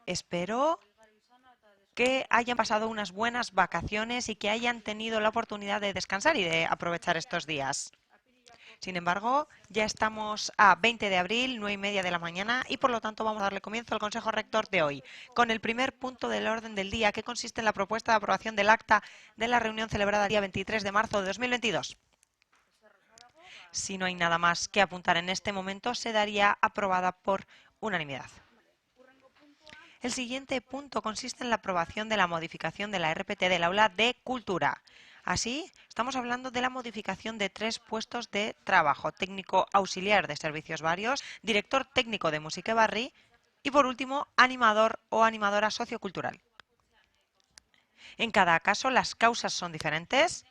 Espero que hayan pasado unas buenas vacaciones y que hayan tenido la oportunidad de descansar y de aprovechar estos días. Sin embargo, ya estamos a 20 de abril, 9:30 de la mañana, y por lo tanto vamos a darle comienzo al Consejo Rector de hoy, con el primer punto del orden del día, que consiste en la propuesta de aprobación del acta de la reunión celebrada el día 23 de marzo de 2022. Si no hay nada más que apuntar en este momento, se daría aprobada por unanimidad. El siguiente punto consiste en la aprobación de la modificación de la RPT del aula de cultura. Así, estamos hablando de la modificación de 3 puestos de trabajo: técnico auxiliar de servicios varios, director técnico de música barri y, por último, animador o animadora sociocultural. En cada caso, las causas son diferentes.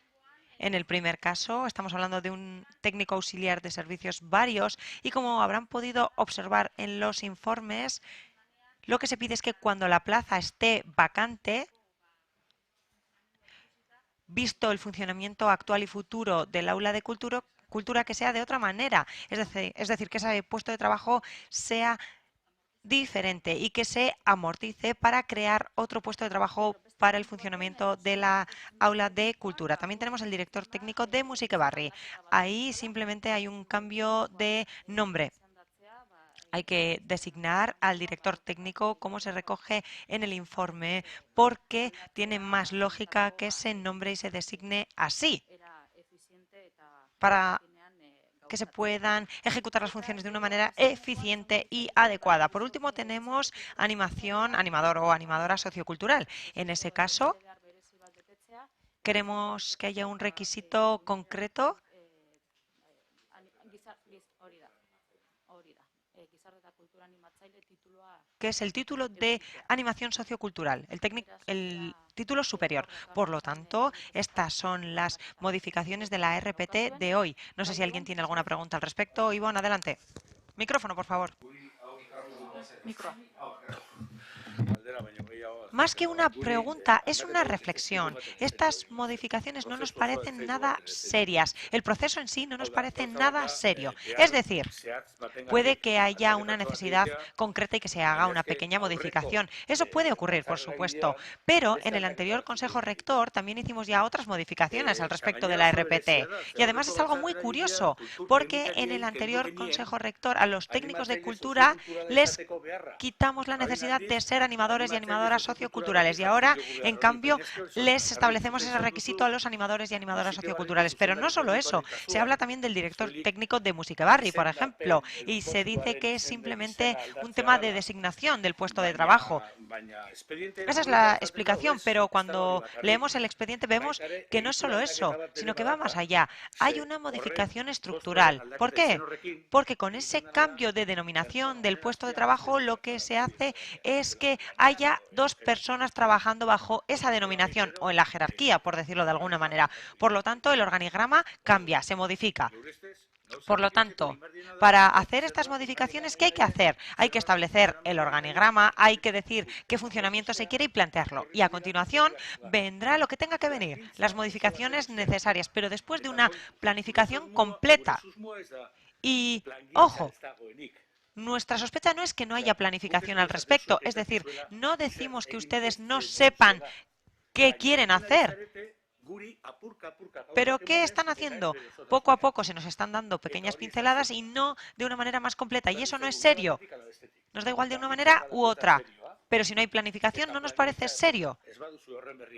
En el primer caso, estamos hablando de un técnico auxiliar de servicios varios y, como habrán podido observar en los informes, lo que se pide es que cuando la plaza esté vacante, visto el funcionamiento actual y futuro del aula de cultura, que sea de otra manera. Es decir, que ese puesto de trabajo sea diferente y que se amortice para crear otro puesto de trabajo para el funcionamiento de la aula de cultura. También tenemos el director técnico de Musica Barri. Ahí simplemente hay un cambio de nombre. Hay que designar al director técnico como se recoge en el informe, porque tiene más lógica que se nombre y se designe así, para que se puedan ejecutar las funciones de una manera eficiente y adecuada. Por último, tenemos animación, animador o animadora sociocultural. En ese caso, queremos que haya un requisito concreto, que es el título de animación sociocultural, el título superior. Por lo tanto, estas son las modificaciones de la RPT de hoy. No sé si alguien tiene alguna pregunta al respecto. Ivonne, adelante. Micrófono, por favor. Microa. Más que una pregunta, es una reflexión. Estas modificaciones no nos parecen nada serias. El proceso en sí no nos parece nada serio. Es decir, puede que haya una necesidad concreta y que se haga una pequeña modificación. Eso puede ocurrir, por supuesto. Pero en el anterior Consejo Rector también hicimos ya otras modificaciones al respecto de la RPT. Y además es algo muy curioso, porque en el anterior Consejo Rector a los técnicos de cultura les quitamos la necesidad de ser animadores y animadoras socioculturales, y ahora, en cambio, les establecemos ese requisito a los animadores y animadoras socioculturales. Pero no solo eso, se habla también del director técnico de Musica Barri, por ejemplo, y se dice que es simplemente un tema de designación del puesto de trabajo. Esa es la explicación, pero cuando leemos el expediente vemos que no es solo eso, sino que va más allá. Hay una modificación estructural. ¿Por qué? Porque con ese cambio de denominación del puesto de trabajo, lo que se hace es que haya 2 personas trabajando bajo esa denominación o en la jerarquía, por decirlo de alguna manera. Por lo tanto, el organigrama cambia, se modifica. Por lo tanto, para hacer estas modificaciones, ¿qué hay que hacer? Hay que establecer el organigrama, hay que decir qué funcionamiento se quiere y plantearlo. Y a continuación vendrá lo que tenga que venir, las modificaciones necesarias, pero después de una planificación completa. Y, ojo, nuestra sospecha no es que no haya planificación al respecto, es decir, no decimos que ustedes no sepan qué quieren hacer. Pero ¿qué están haciendo? Poco a poco se nos están dando pequeñas pinceladas y no de una manera más completa. Y eso no es serio. Nos da igual de una manera u otra. Pero si no hay planificación, no nos parece serio.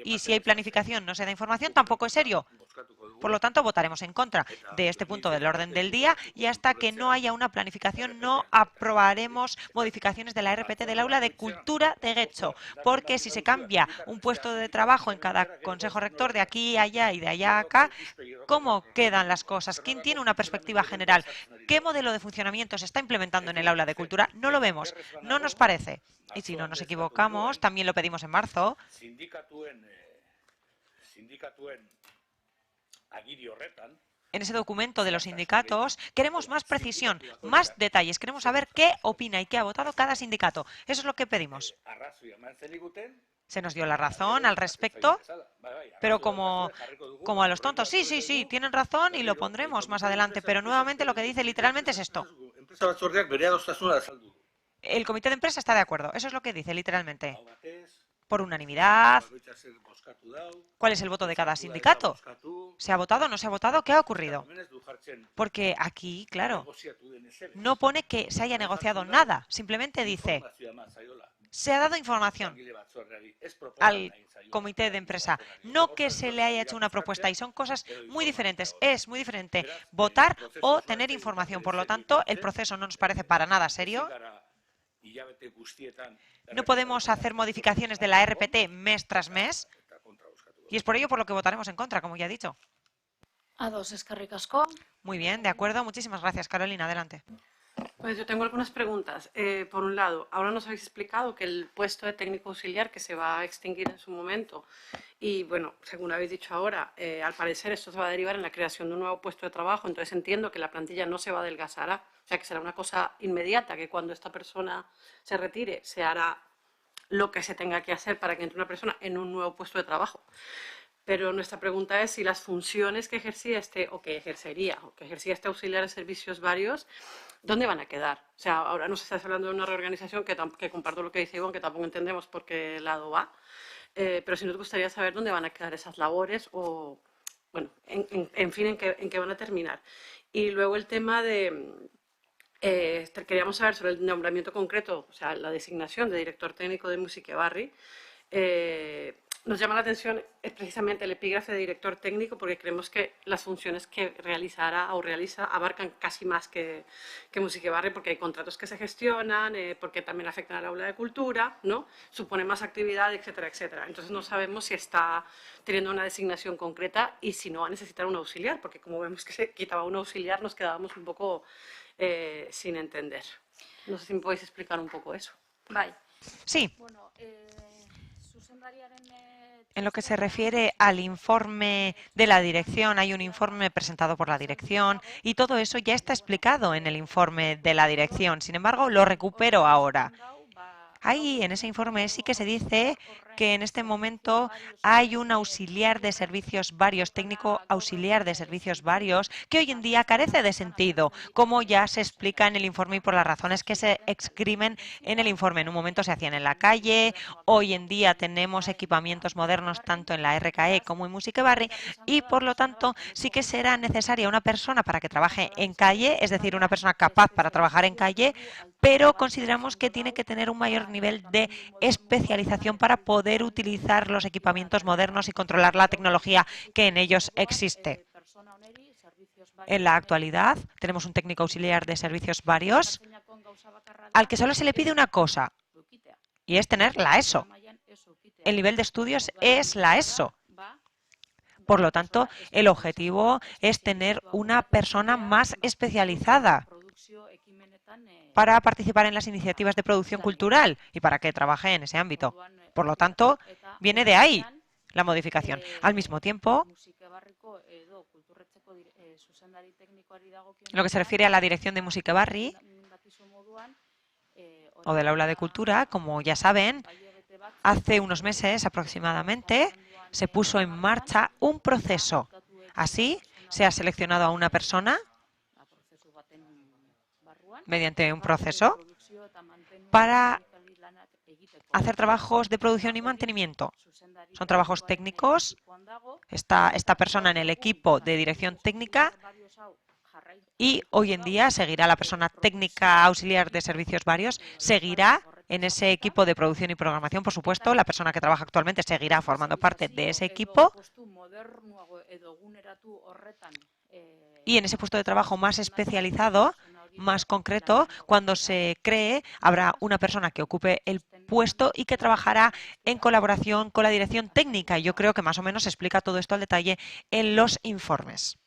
Y si hay planificación, no se da información, tampoco es serio. Por lo tanto, votaremos en contra de este punto del orden del día, y hasta que no haya una planificación no aprobaremos modificaciones de la RPT del aula de cultura de Getxo, porque si se cambia un puesto de trabajo en cada consejo rector de aquí a allá y de allá a acá, ¿cómo quedan las cosas? ¿Quién tiene una perspectiva general? ¿Qué modelo de funcionamiento se está implementando en el aula de cultura? No lo vemos, no nos parece. Y si no nos equivocamos, también lo pedimos en marzo, en ese documento de los sindicatos, queremos más precisión, más detalles. Queremos saber qué opina y qué ha votado cada sindicato. Eso es lo que pedimos. Se nos dio la razón al respecto, pero como a los tontos. Sí, sí, sí, tienen razón y lo pondremos más adelante. Pero nuevamente lo que dice literalmente es esto. El comité de empresa está de acuerdo. Eso es lo que dice literalmente. Por unanimidad. ¿Cuál es el voto de cada sindicato? ¿Se ha votado o no se ha votado? ¿Qué ha ocurrido? Porque aquí, claro, no pone que se haya negociado nada. Simplemente dice, se ha dado información al comité de empresa, no que se le haya hecho una propuesta. Y son cosas muy diferentes. Es muy diferente votar o tener información. Por lo tanto, el proceso no nos parece para nada serio. No podemos hacer modificaciones de la RPT mes tras mes. Y es por ello por lo que votaremos en contra, como ya he dicho. Ados, eskerrik asko. Muy bien, de acuerdo. Muchísimas gracias, Carolina. Adelante. Pues yo tengo algunas preguntas. Por un lado, ahora nos habéis explicado que el puesto de técnico auxiliar que se va a extinguir en su momento y, bueno, según habéis dicho ahora, al parecer esto se va a derivar en la creación de un nuevo puesto de trabajo, entonces entiendo que la plantilla no se va a adelgazar, o sea, que será una cosa inmediata, que cuando esta persona se retire se hará lo que se tenga que hacer para que entre una persona en un nuevo puesto de trabajo. Pero nuestra pregunta es si las funciones que ejercía que ejercía este auxiliar de servicios varios, ¿dónde van a quedar? O sea, ahora nos estás hablando de una reorganización que comparto lo que dice Ivonne, que tampoco entendemos por qué lado va, pero sí nos gustaría saber dónde van a quedar esas labores o, bueno, en fin, en qué van a terminar. Y luego el tema de... queríamos saber sobre el nombramiento concreto, o sea, la designación de director técnico de Music Barri. Nos llama la atención precisamente el epígrafe de director técnico porque creemos que las funciones que realizará o realiza abarcan casi más que Music Barri porque hay contratos que se gestionan, porque también afectan al aula de cultura, ¿no? Supone más actividad, etcétera, etcétera. Entonces no sabemos si está teniendo una designación concreta y si no va a necesitar un auxiliar, porque como vemos que se quitaba un auxiliar nos quedábamos un poco sin entender. No sé si me podéis explicar un poco eso. Bai. Sí. Bueno, zuzendariaren En lo que se refiere al informe de la dirección, hay un informe presentado por la dirección y todo eso ya está explicado en el informe de la dirección. Sin embargo, lo recupero ahora. Ahí, en ese informe, sí que se dice que en este momento hay un auxiliar de servicios varios, técnico auxiliar de servicios varios, que hoy en día carece de sentido, como ya se explica en el informe y por las razones que se exprimen en el informe. En un momento se hacían en la calle, hoy en día tenemos equipamientos modernos tanto en la RKE como en Music Barri y por lo tanto sí que será necesaria una persona para que trabaje en calle, es decir, una persona capaz para trabajar en calle, pero consideramos que tiene que tener un mayor nivel de especialización para poder utilizar los equipamientos modernos y controlar la tecnología que en ellos existe. En la actualidad tenemos un técnico auxiliar de servicios varios al que solo se le pide una cosa y es tener la ESO. El nivel de estudios es la ESO. Por lo tanto, el objetivo es tener una persona más especializada para participar en las iniciativas de producción cultural y para que trabaje en ese ámbito. Por lo tanto, viene de ahí la modificación. Al mismo tiempo, en lo que se refiere a la dirección de Music Barri o del aula de cultura, como ya saben, hace unos meses aproximadamente se puso en marcha un proceso. Así, se ha seleccionado a una persona mediante un proceso para hacer trabajos de producción y mantenimiento. Son trabajos técnicos. Está esta persona en el equipo de dirección técnica y hoy en día seguirá la persona técnica auxiliar de servicios varios, seguirá en ese equipo de producción y programación, por supuesto, la persona que trabaja actualmente seguirá formando parte de ese equipo y en ese puesto de trabajo más especializado, más concreto, cuando se cree, habrá una persona que ocupe el puesto y que trabajará en colaboración con la dirección técnica. Yo creo que más o menos se explica todo esto al detalle en los informes.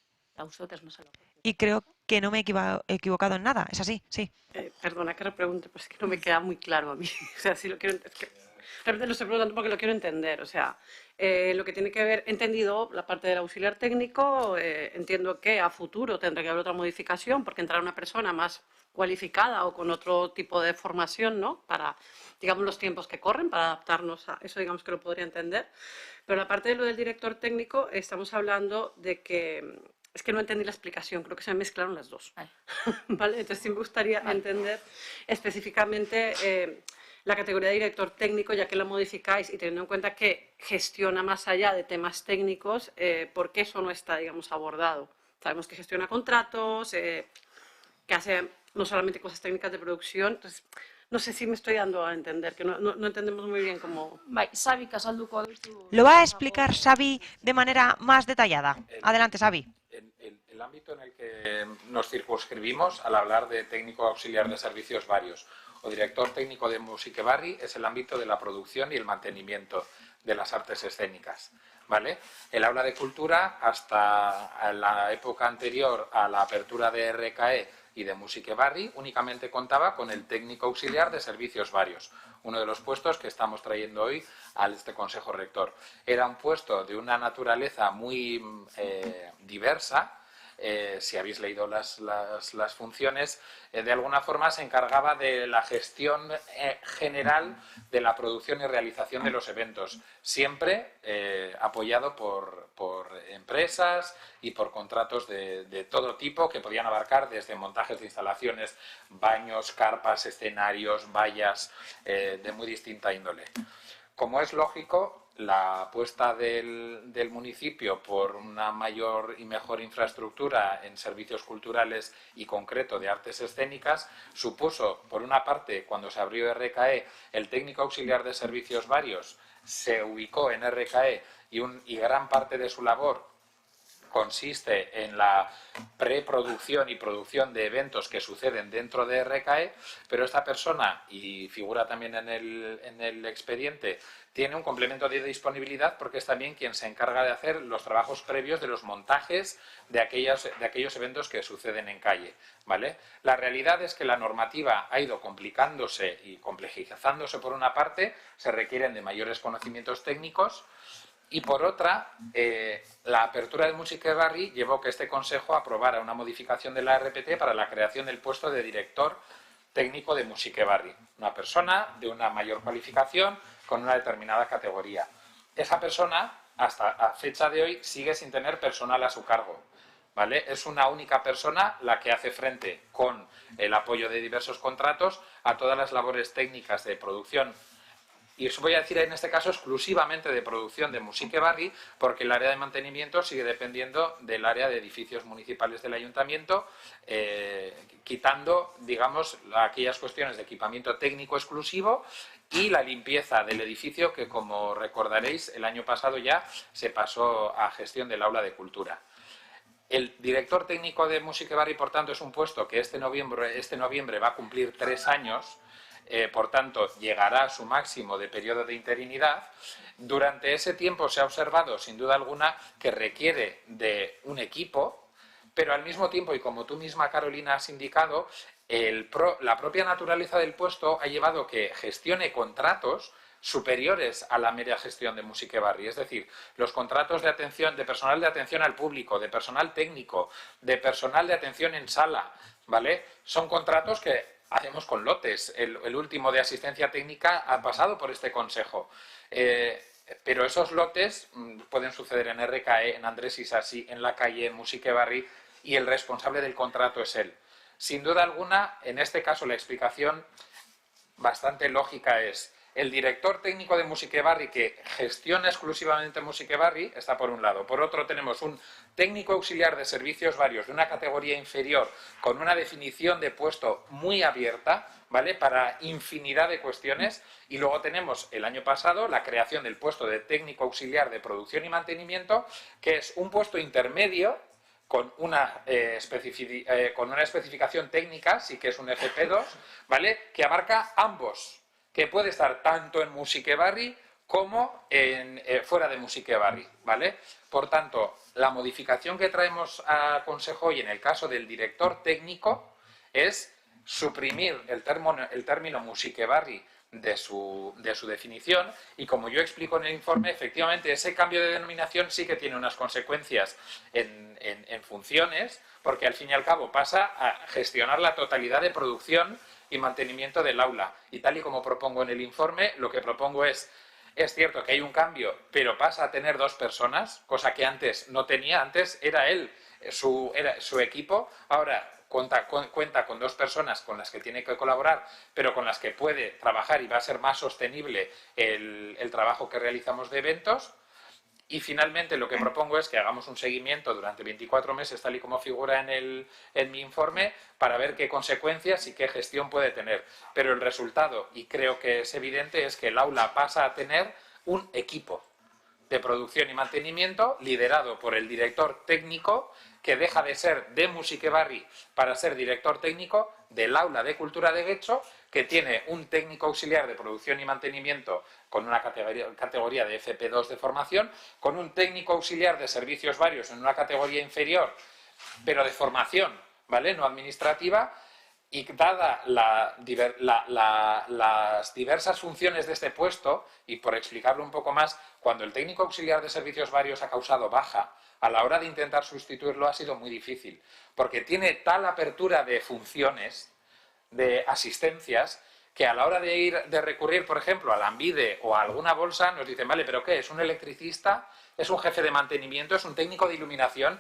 Y creo que no me he equivocado en nada. ¿Es así? Sí. Perdona que repregunte, pero es que no me queda muy claro a mí. O sea, si lo quiero... Es que, realmente lo estoy preguntando porque lo quiero entender. O sea, lo que tiene que ver... He entendido la parte del auxiliar técnico. Entiendo que a futuro tendrá que haber otra modificación porque entrará una persona más cualificada o con otro tipo de formación, ¿no? Para, digamos, los tiempos que corren, para adaptarnos a eso, digamos que lo podría entender. Pero la parte de lo del director técnico, estamos hablando de que Es que no entendí la explicación, creo que se me mezclaron las dos. Vale. ¿Vale? Entonces sí me gustaría entender específicamente la categoría de director técnico, ya que la modificáis y teniendo en cuenta que gestiona más allá de temas técnicos, ¿por qué eso no está, digamos, abordado? Sabemos que gestiona contratos, que hace no solamente cosas técnicas de producción, entonces no sé si me estoy dando a entender, que no entendemos muy bien cómo... Bai, Sabik azalduko ditu. Lo va a explicar Xavi de manera más detallada. Adelante, Xavi. El ámbito en el que nos circunscribimos al hablar de técnico auxiliar de servicios varios o director técnico de Musiquebarri es el ámbito de la producción y el mantenimiento de las artes escénicas, ¿vale? El aula de cultura, hasta la época anterior a la apertura de RKE y de Musiquebarri, únicamente contaba con el técnico auxiliar de servicios varios, uno de los puestos que estamos trayendo hoy a este Consejo Rector. Era un puesto de una naturaleza muy diversa. Si habéis leído las funciones, de alguna forma se encargaba de la gestión general de la producción y realización de los eventos, siempre apoyado por empresas y por contratos de todo tipo que podían abarcar desde montajes de instalaciones, baños, carpas, escenarios, vallas, de muy distinta índole. Como es lógico, la apuesta del municipio por una mayor y mejor infraestructura en servicios culturales y concreto de artes escénicas supuso, por una parte, cuando se abrió RKE, el técnico auxiliar de servicios varios se ubicó en RKE y gran parte de su labor consiste en la preproducción y producción de eventos que suceden dentro de RKE, pero esta persona, y figura también en el expediente, tiene un complemento de disponibilidad porque es también quien se encarga de hacer los trabajos previos de los montajes de aquellos eventos que suceden en calle, ¿vale? La realidad es que la normativa ha ido complicándose y complejizándose por una parte, se requieren de mayores conocimientos técnicos. Y por otra, la apertura de Musiquebarri llevó que este Consejo aprobara una modificación de la RPT para la creación del puesto de director técnico de Musiquebarri. Una persona de una mayor cualificación con una determinada categoría. Esa persona, hasta a fecha de hoy, sigue sin tener personal a su cargo, ¿vale? Es una única persona la que hace frente, con el apoyo de diversos contratos, a todas las labores técnicas de producción. Y os voy a decir en este caso exclusivamente de producción de Musiquebarri, porque el área de mantenimiento sigue dependiendo del área de edificios municipales del ayuntamiento, quitando, digamos, aquellas cuestiones de equipamiento técnico exclusivo y la limpieza del edificio que, como recordaréis, el año pasado ya se pasó a gestión del aula de cultura. El director técnico de Musiquebarri, por tanto, es un puesto que este noviembre va a cumplir 3 años. Por tanto, llegará a su máximo de periodo de interinidad. Durante ese tiempo se ha observado, sin duda alguna, que requiere de un equipo, pero al mismo tiempo, y como tú misma, Carolina, has indicado, la propia naturaleza del puesto ha llevado que gestione contratos superiores a la mera gestión de Musiquebarri, es decir, los contratos de atención, de personal de atención al público, de personal técnico, de personal de atención en sala, ¿vale? Son contratos que hacemos con lotes. El último de asistencia técnica ha pasado por este consejo. Pero esos lotes pueden suceder en RKE, en Andrés Isasi, en la calle, en Musiquebarri, y el responsable del contrato es él. Sin duda alguna, en este caso la explicación bastante lógica es: el director técnico de Musiquebarri, que gestiona exclusivamente Musiquebarri, está por un lado. Por otro, tenemos un técnico auxiliar de servicios varios de una categoría inferior con una definición de puesto muy abierta, ¿vale?, para infinidad de cuestiones. Y luego tenemos el año pasado la creación del puesto de técnico auxiliar de producción y mantenimiento, que es un puesto intermedio con una especificación técnica, sí que es un FP2, ¿vale?, que abarca ambos, que puede estar tanto en Musiquebarri como fuera de Musiquebarri, ¿vale? Por tanto, la modificación que traemos a Consejo hoy en el caso del director técnico es suprimir el término Musiquebarri de su definición, y como yo explico en el informe, efectivamente ese cambio de denominación sí que tiene unas consecuencias en funciones, porque al fin y al cabo pasa a gestionar la totalidad de producción y mantenimiento del aula. Y tal y como propongo en el informe, lo que propongo es cierto que hay un cambio, pero pasa a tener 2 personas, cosa que antes no tenía. Antes era él su equipo, ahora cuenta con 2 personas con las que tiene que colaborar, pero con las que puede trabajar y va a ser más sostenible el trabajo que realizamos de eventos. Y finalmente lo que propongo es que hagamos un seguimiento durante 24 meses, tal y como figura en mi informe, para ver qué consecuencias y qué gestión puede tener. Pero el resultado, y creo que es evidente, es que el aula pasa a tener un equipo de producción y mantenimiento liderado por el director técnico, que deja de ser de Musiquebarri para ser director técnico del aula de Cultura de Getxo, que tiene un técnico auxiliar de producción y mantenimiento con una categoría de FP2 de formación, con un técnico auxiliar de servicios varios en una categoría inferior, pero de formación, ¿vale?, no administrativa. Y dada las diversas funciones de este puesto, y por explicarlo un poco más, cuando el técnico auxiliar de servicios varios ha causado baja, a la hora de intentar sustituirlo ha sido muy difícil, porque tiene tal apertura de funciones, de asistencias, que a la hora de recurrir, por ejemplo, a Lanbide o a alguna bolsa, nos dicen, vale, ¿pero qué? ¿Es un electricista? ¿Es un jefe de mantenimiento? ¿Es un técnico de iluminación?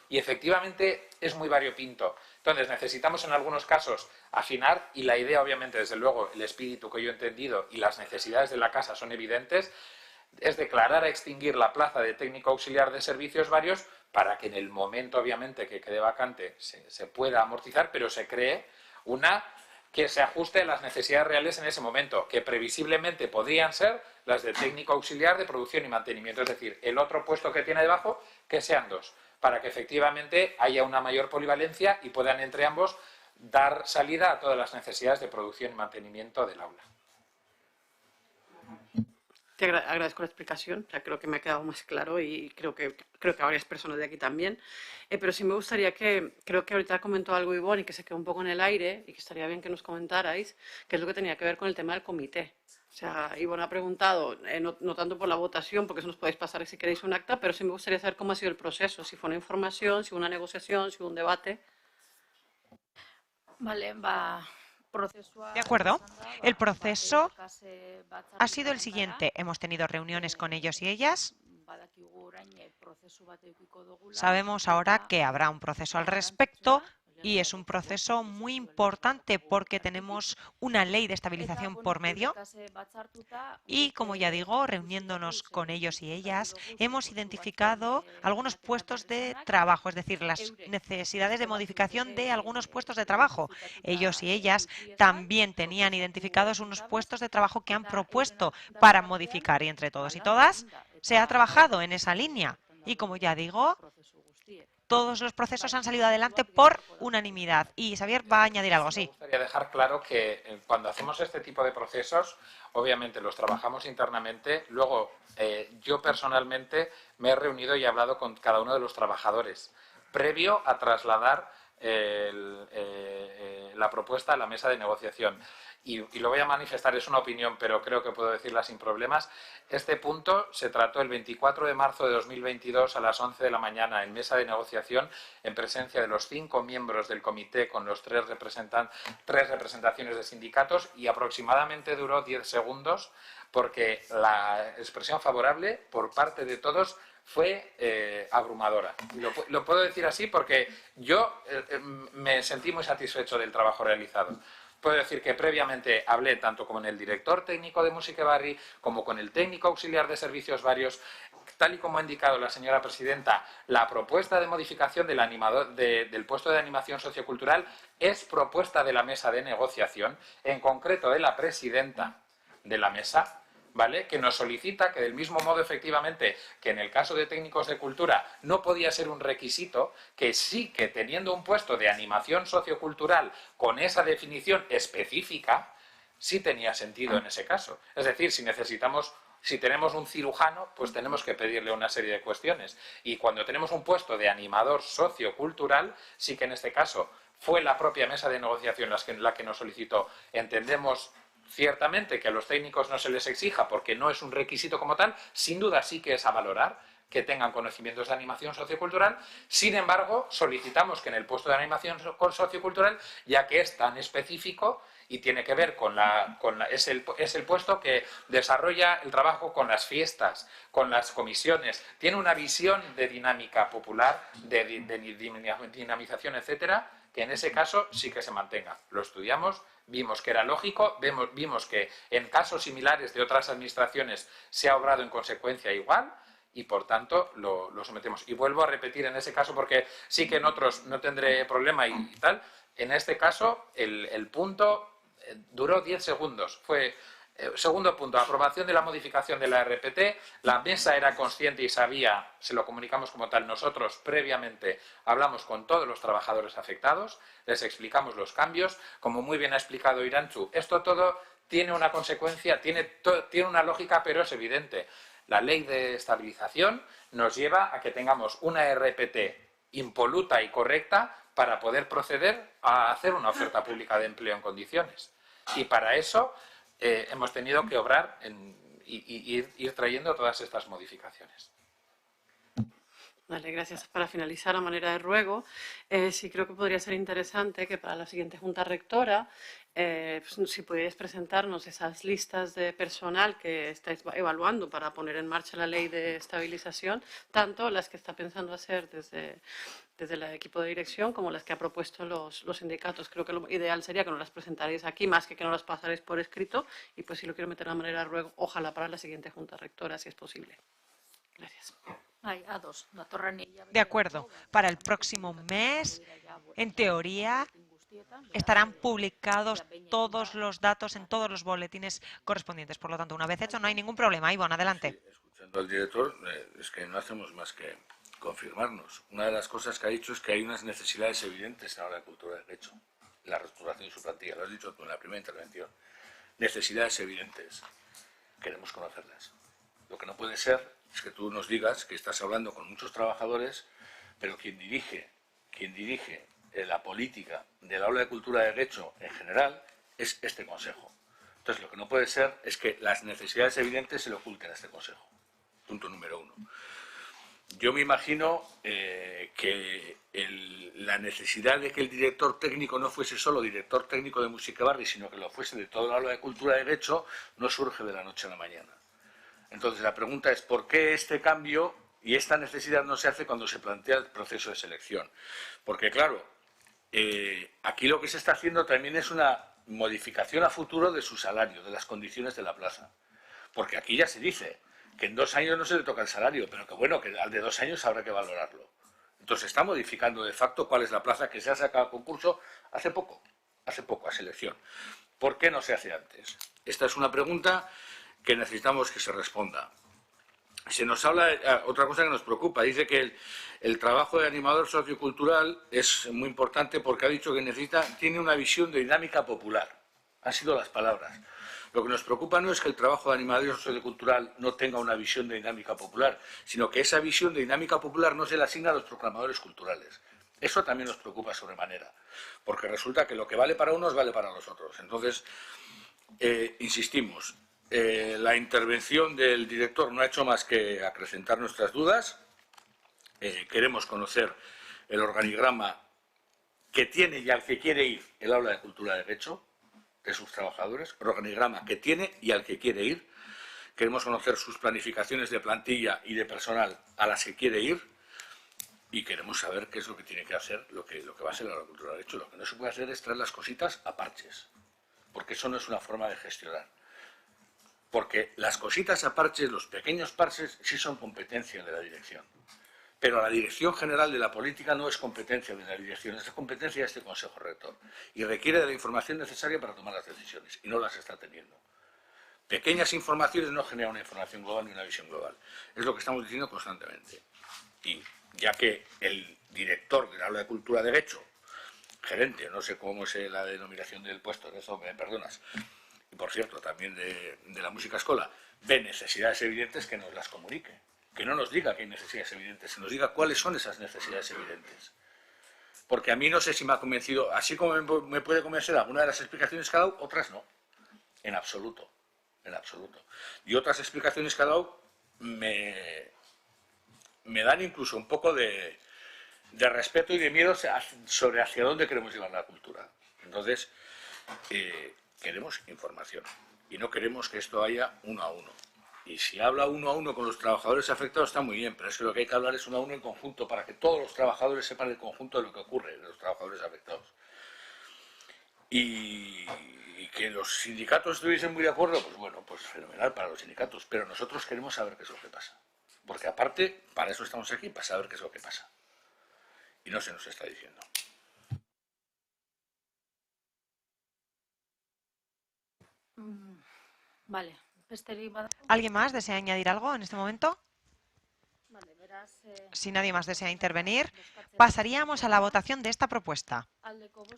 Y efectivamente es muy variopinto. Entonces necesitamos en algunos casos afinar, y la idea, obviamente, desde luego, el espíritu que yo he entendido y las necesidades de la casa son evidentes, es declarar a extinguir la plaza de técnico auxiliar de servicios varios para que en el momento, obviamente, que quede vacante se pueda amortizar, pero se cree una que se ajuste a las necesidades reales en ese momento, que previsiblemente podrían ser las de técnico auxiliar de producción y mantenimiento, es decir, el otro puesto que tiene debajo, que sean 2, para que efectivamente haya una mayor polivalencia y puedan entre ambos dar salida a todas las necesidades de producción y mantenimiento del aula. Te agradezco la explicación, creo que me ha quedado más claro y creo que a varias personas de aquí también. Pero sí me gustaría creo que ahorita comentó algo Ivonne y que se quedó un poco en el aire y que estaría bien que nos comentarais, qué es lo que tenía que ver con el tema del comité. O sea, Ivonne ha preguntado, no tanto por la votación, porque eso nos podéis pasar si queréis un acta, pero sí me gustaría saber cómo ha sido el proceso, si fue una información, si fue una negociación, si fue un debate. Vale, De acuerdo. El proceso ha sido el siguiente. Hemos tenido reuniones con ellos y ellas. Sabemos ahora que habrá un proceso al respecto y es un proceso muy importante porque tenemos una ley de estabilización por medio y, como ya digo, reuniéndonos con ellos y ellas, hemos identificado algunos puestos de trabajo, es decir, las necesidades de modificación de algunos puestos de trabajo. Ellos y ellas también tenían identificados unos puestos de trabajo que han propuesto para modificar y entre todos y todas se ha trabajado en esa línea. Y, como ya digo, todos los procesos han salido adelante por unanimidad. Y Xavier va a añadir algo, sí. Me gustaría dejar claro que cuando hacemos este tipo de procesos, obviamente los trabajamos internamente. Luego, yo personalmente me he reunido y he hablado con cada uno de los trabajadores, previo a trasladar la propuesta a la mesa de negociación. Y lo voy a manifestar, es una opinión, pero creo que puedo decirla sin problemas. Este punto se trató el 24 de marzo de 2022 a las 11 de la mañana en mesa de negociación, en presencia de los 5 miembros del comité con los 3 representaciones de sindicatos, y aproximadamente duró 10 segundos porque la expresión favorable por parte de todos fue abrumadora. Lo puedo decir así porque yo me sentí muy satisfecho del trabajo realizado. Puedo decir que previamente hablé tanto con el director técnico de Musiquebarri como con el técnico auxiliar de servicios varios. Tal y como ha indicado la señora presidenta, la propuesta de modificación del puesto de animación sociocultural es propuesta de la mesa de negociación, en concreto de la presidenta de la mesa, ¿vale?, que nos solicita que, del mismo modo, efectivamente, que en el caso de técnicos de cultura no podía ser un requisito, que sí que teniendo un puesto de animación sociocultural con esa definición específica, sí tenía sentido en ese caso. Es decir, si tenemos un cirujano, pues tenemos que pedirle una serie de cuestiones. Y cuando tenemos un puesto de animador sociocultural, sí que en este caso fue la propia mesa de negociación la que nos solicitó. Entendemos ciertamente que a los técnicos no se les exija porque no es un requisito como tal, sin duda sí que es a valorar que tengan conocimientos de animación sociocultural. Sin embargo, solicitamos que en el puesto de animación sociocultural, ya que es tan específico y tiene que ver es el puesto que desarrolla el trabajo con las fiestas, con las comisiones, tiene una visión de dinámica popular, de dinamización, etcétera, que en ese caso sí que se mantenga. Lo estudiamos, vimos que era lógico, vimos que en casos similares de otras administraciones se ha obrado en consecuencia igual, y por tanto lo sometemos. Y vuelvo a repetir en ese caso, porque sí que en otros no tendré problema y tal, en este caso el punto duró 10 segundos. Fue, segundo punto, aprobación de la modificación de la RPT. La mesa era consciente y sabía, se lo comunicamos como tal. Nosotros previamente hablamos con todos los trabajadores afectados, les explicamos los cambios. Como muy bien ha explicado Irantzu, esto todo tiene una consecuencia, tiene una lógica, pero es evidente. La ley de estabilización nos lleva a que tengamos una RPT impoluta y correcta para poder proceder a hacer una oferta pública de empleo en condiciones. Y para eso hemos tenido que obrar y ir trayendo todas estas modificaciones. Vale, gracias. Para finalizar, a manera de ruego, sí creo que podría ser interesante que para la siguiente Junta Rectora, si pudierais presentarnos esas listas de personal que estáis evaluando para poner en marcha la ley de estabilización, tanto las que está pensando hacer desde el equipo de dirección como las que ha propuesto los sindicatos. Creo que lo ideal sería que nos las presentarais aquí, más que no las pasarais por escrito, y pues si lo quiero meter de manera de ruego, ojalá para la siguiente Junta Rectora, si es posible. Gracias. De acuerdo. Para el próximo mes, en teoría, estarán publicados todos los datos en todos los boletines correspondientes. Por lo tanto, una vez hecho, no hay ningún problema. Ivonne, adelante. Sí, escuchando al director, es que no hacemos más que confirmarnos. Una de las cosas que ha dicho es que hay unas necesidades evidentes en la cultura del derecho, la reestructuración de su plantilla. Lo has dicho tú en la primera intervención. Necesidades evidentes. Queremos conocerlas. Lo que no puede ser es que tú nos digas que estás hablando con muchos trabajadores, pero quien dirige la política del aula de cultura de derecho en general es este Consejo. Entonces, lo que no puede ser es que las necesidades evidentes se le oculten a este Consejo. Punto número uno. Yo me imagino que la necesidad de que el director técnico no fuese solo director técnico de Musiquebarri, sino que lo fuese de todo el aula de cultura de derecho, no surge de la noche a la mañana. Entonces, la pregunta es, ¿por qué este cambio y esta necesidad no se hace cuando se plantea el proceso de selección? Porque, claro, aquí lo que se está haciendo también es una modificación a futuro de su salario, de las condiciones de la plaza. Porque aquí ya se dice que en 2 años no se le toca el salario, pero que bueno, que al de 2 años habrá que valorarlo. Entonces, se está modificando de facto cuál es la plaza que se ha sacado a concurso hace poco a selección. ¿Por qué no se hace antes? Esta es una pregunta que necesitamos que se responda. Se nos habla, otra cosa que nos preocupa, dice que el trabajo de animador sociocultural es muy importante porque ha dicho que tiene una visión de dinámica popular. Han sido las palabras. Lo que nos preocupa no es que el trabajo de animador sociocultural no tenga una visión de dinámica popular, sino que esa visión de dinámica popular no se le asigna a los proclamadores culturales. Eso también nos preocupa sobremanera, porque resulta que lo que vale para unos vale para los otros. Entonces, insistimos, la intervención del director no ha hecho más que acrecentar nuestras dudas. Queremos conocer el organigrama que tiene y al que quiere ir el aula de cultura de derecho de sus trabajadores, organigrama que tiene y al que quiere ir. Queremos conocer sus planificaciones de plantilla y de personal a las que quiere ir y queremos saber qué es lo que tiene que hacer, lo que va a hacer el aula de cultura de derecho. Lo que no se puede hacer es traer las cositas a parches, porque eso no es una forma de gestionar. Porque las cositas a parches, los pequeños parches, sí son competencia de la dirección. Pero la dirección general de la política no es competencia de la dirección, es competencia de este Consejo Rector. Y requiere de la información necesaria para tomar las decisiones, y no las está teniendo. Pequeñas informaciones no generan una información global ni una visión global. Es lo que estamos diciendo constantemente. Y ya que el director del aula de cultura de derecho, gerente, no sé cómo es la denominación del puesto, de eso me perdonas, y por cierto, también de la música escola, ve necesidades evidentes, que nos las comunique. Que no nos diga que hay necesidades evidentes, que nos diga cuáles son esas necesidades evidentes. Porque a mí no sé si me ha convencido, así como me puede convencer alguna de las explicaciones que ha dado, otras no. En absoluto. En absoluto. Y otras explicaciones que ha dado me dan incluso un poco de respeto y de miedo sobre hacia dónde queremos llevar la cultura. Entonces, queremos información y no queremos que esto haya uno a uno. Y si habla uno a uno con los trabajadores afectados está muy bien, pero es que lo que hay que hablar es uno a uno en conjunto para que todos los trabajadores sepan el conjunto de lo que ocurre de los trabajadores afectados. Y que los sindicatos estuviesen muy de acuerdo, pues bueno, pues fenomenal para los sindicatos, pero nosotros queremos saber qué es lo que pasa. Porque aparte, para eso estamos aquí, para saber qué es lo que pasa. Y no se nos está diciendo. Vale. ¿Alguien más desea añadir algo en este momento? Vale, beraz, Si nadie más desea intervenir, pasaríamos a la votación de esta propuesta.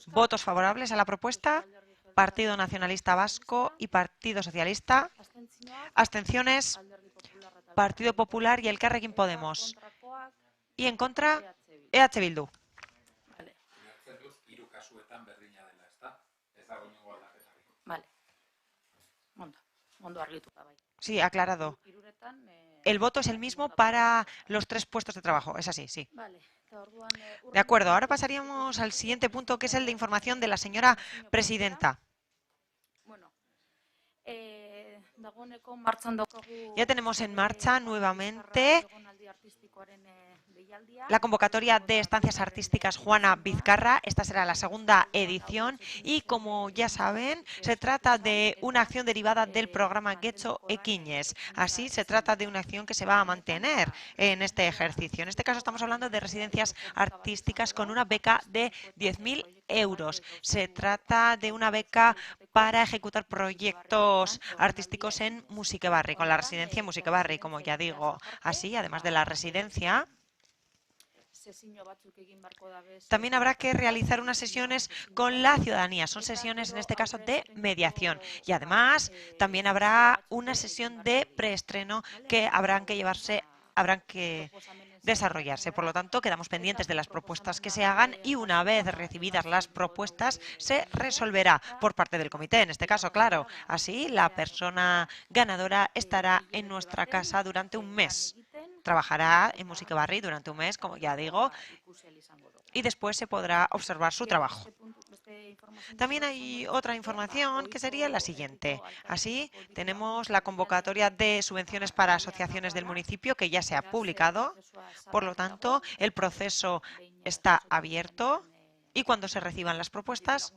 Votos favorables a la propuesta, Partido Nacionalista Vasco y Partido Socialista. Abstenciones, Partido Popular y Elkarrekin Podemos. Y en contra, EH Bildu. Vale. Ondo argituta, bai. Sí, aclarado. Hiruretan, El voto es el mismo para los 3 puestos de trabajo, es así, sí. Vale. Eta orduan, De acuerdo, ahora pasaríamos al siguiente punto, que es el de información de la señora presidenta. Bueno, dagoeneko martxan daukagu Ya tenemos en marcha nuevamente egonaldi artistikoaren deialdia. la convocatoria de estancias artísticas Juana Vizcarra. Esta será la segunda edición y, como ya saben, se trata de una acción derivada del programa Getxo Ekinez. Así, se trata de una acción que se va a mantener en este ejercicio. En este caso estamos hablando de residencias artísticas con una beca de 10.000 euros. Se trata de una beca para ejecutar proyectos artísticos en Musikebarri, con la residencia en Musikebarri, como ya digo. Así, además de la residencia, también habrá que realizar unas sesiones con la ciudadanía. Son sesiones, en este caso, de mediación. Y además, también habrá una sesión de preestreno que habrán que desarrollarse. Por lo tanto, quedamos pendientes de las propuestas que se hagan y, una vez recibidas las propuestas, se resolverá por parte del comité. En este caso, claro, así la persona ganadora estará en nuestra casa durante un mes. Trabajará en Musikebarri durante un mes, como ya digo, y después se podrá observar su trabajo. También hay otra información que sería la siguiente. Así, tenemos la convocatoria de subvenciones para asociaciones del municipio que ya se ha publicado. Por lo tanto, el proceso está abierto y cuando se reciban las propuestas,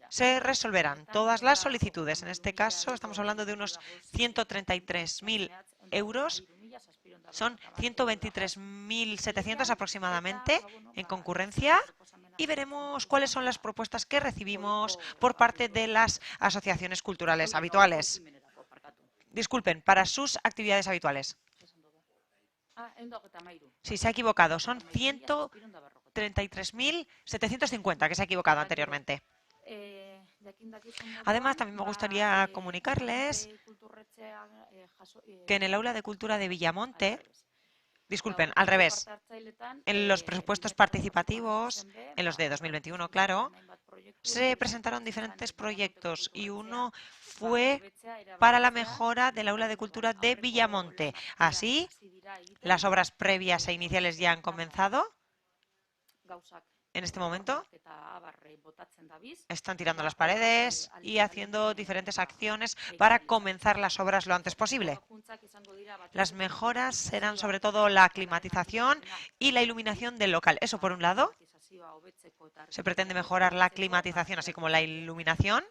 se resolverán todas las solicitudes. En este caso, estamos hablando de unos 133.000 euros. Son 123.700 aproximadamente en concurrencia y veremos cuáles son las propuestas que recibimos por parte de las asociaciones culturales habituales. Disculpen, para sus actividades habituales. Sí, se ha equivocado. Son 133.750, que se ha equivocado anteriormente. Además, también me gustaría comunicarles que en el aula de cultura de Villamonte, disculpen, al revés, en los presupuestos participativos, en los de 2021, claro, se presentaron diferentes proyectos y uno fue para la mejora del aula de cultura de Villamonte. Así, las obras previas e iniciales ya han comenzado. En este momento están tirando las paredes y haciendo diferentes acciones para comenzar las obras lo antes posible. Las mejoras serán sobre todo la climatización y la iluminación del local. Eso por un lado. Se pretende mejorar la climatización así como la iluminación.